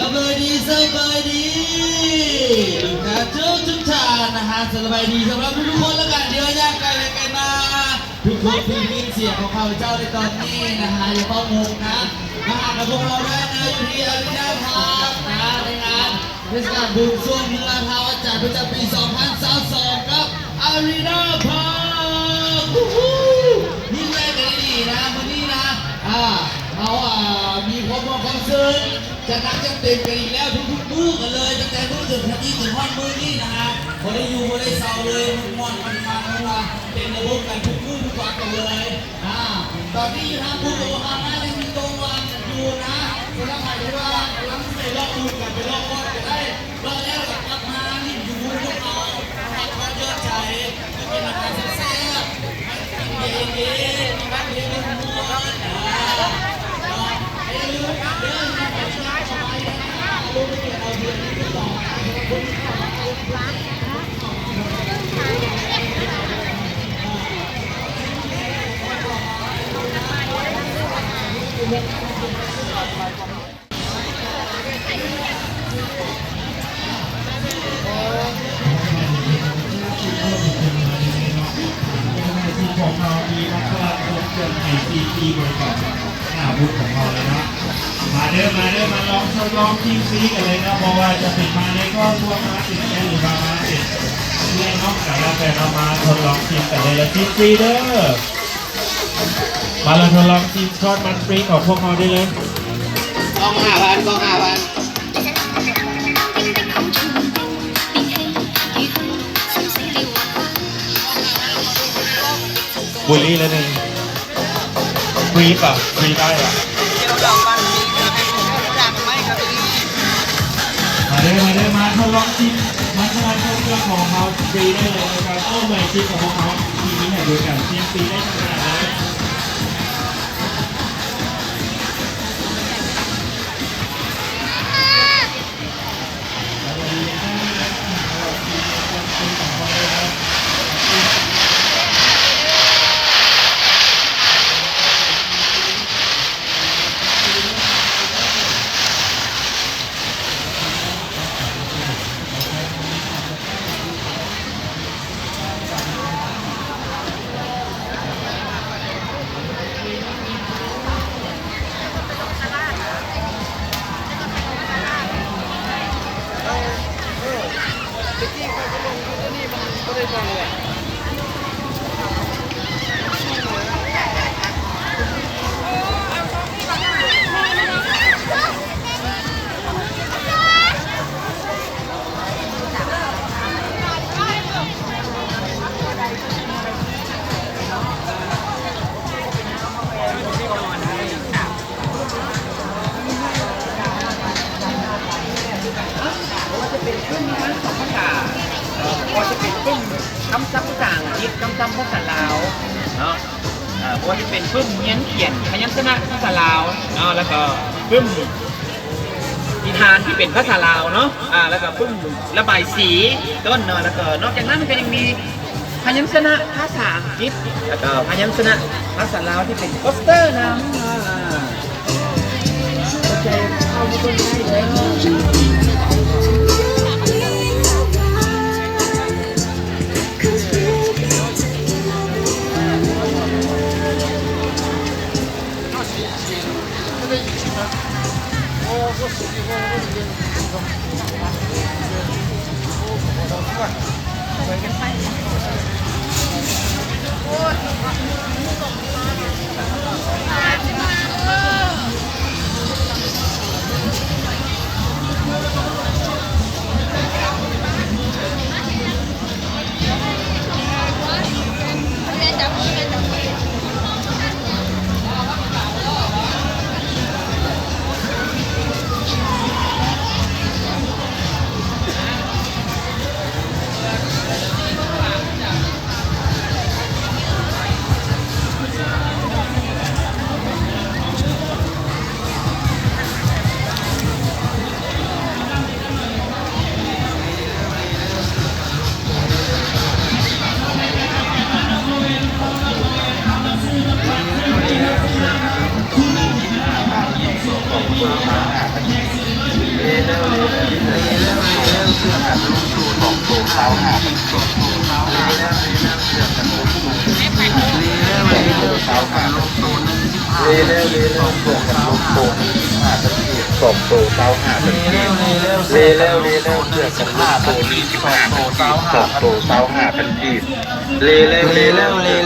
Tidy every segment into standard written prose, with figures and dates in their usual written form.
สบายดีลูกค้าทุกท่านนะฮะสบายดีสำหรับทุกคนแล้วกันเดี๋ยวยากไกลเลยไกลมาทุกคนที่ยินเสียงของข้าพเจ้าในตอนนี้นะฮะอย่าต้องงงนะมาหากับพวกเราได้นะอยู่ที่อารีนาพาร์คนะในงานเทศกาลบุญช่วงเมืองพาวัดจัดประจำปี2022ครับอารีนาพาร์คนี่แม่กันดีนะวันนี้นะเขามีความซึ้งจะนักจะเต็มกันอีกแล้วทุกๆมื้อกันเลยตั้งแต่มื้อถึงทันทีถึงวันมื้อนี้นะฮะพอได้อยู่พอได้เศร้าเลยมันว่าเป็นระบบกันทุกมื้อทุกวันกันเลยตอนนี้ทางผู้บริหารนะยังมีตรงวันอยู่นะก็ต้องหมายถึงว่าลังไปรอบอื่นกันไปรอบบอลจะได้รอบแล้วกลับมานี่อยู่พวกเราความเยอะใจเป็นอาการแซ่บๆเย็นๆบ้านเย็นไม่ทั้งวันของเรามีมัคคลาคมเกินICT บริการบุญของเราเลยนะมาเด้อมาลองทดลองทีมซีกันเลยนะเพราะว่าจะเป็นมาในครอบครัวมาติดแค่หรือมาติดเล่นนอกจากเราแต่เรามาทดลองทีมกันเลยละทีมฟรีเด้อมาเราทดลองทีมทอดมันฟรีของพวกเราได้เลยกอง5,000บุรีแล้วนี่ฟรีป่ะฟรีได้ป่ะมาทดลองชิมมาทดลองชิมเรื่องของเขาฟรีได้เลยนะครับโอ้ไม่ชิมของพวกเขาทีนี้เนี่ยดูกันชิมฟรีได้ขนาดเลยคำศัพท์ภาษาอังกฤษคำศัพท์ภาษาลาวเนาะเพราะว่าจะเป็นปึ้มเขียนพยัญชนะภาษาลาวเนาะแล้วก็ปึ้มนิทานที่เป็นภาษาลาวเนาะแล้วก็ปึ้มระบายสีต้นเนาะแล้วก็นอกจากนั้นมันก็ยังมีพยัญชนะภาษาอังกฤษแล้วก็พยัญชนะภาษาลาวที่เป็นโปสเตอร์นะโอเคเข้าไปตรงนี้เลย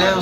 เร็ว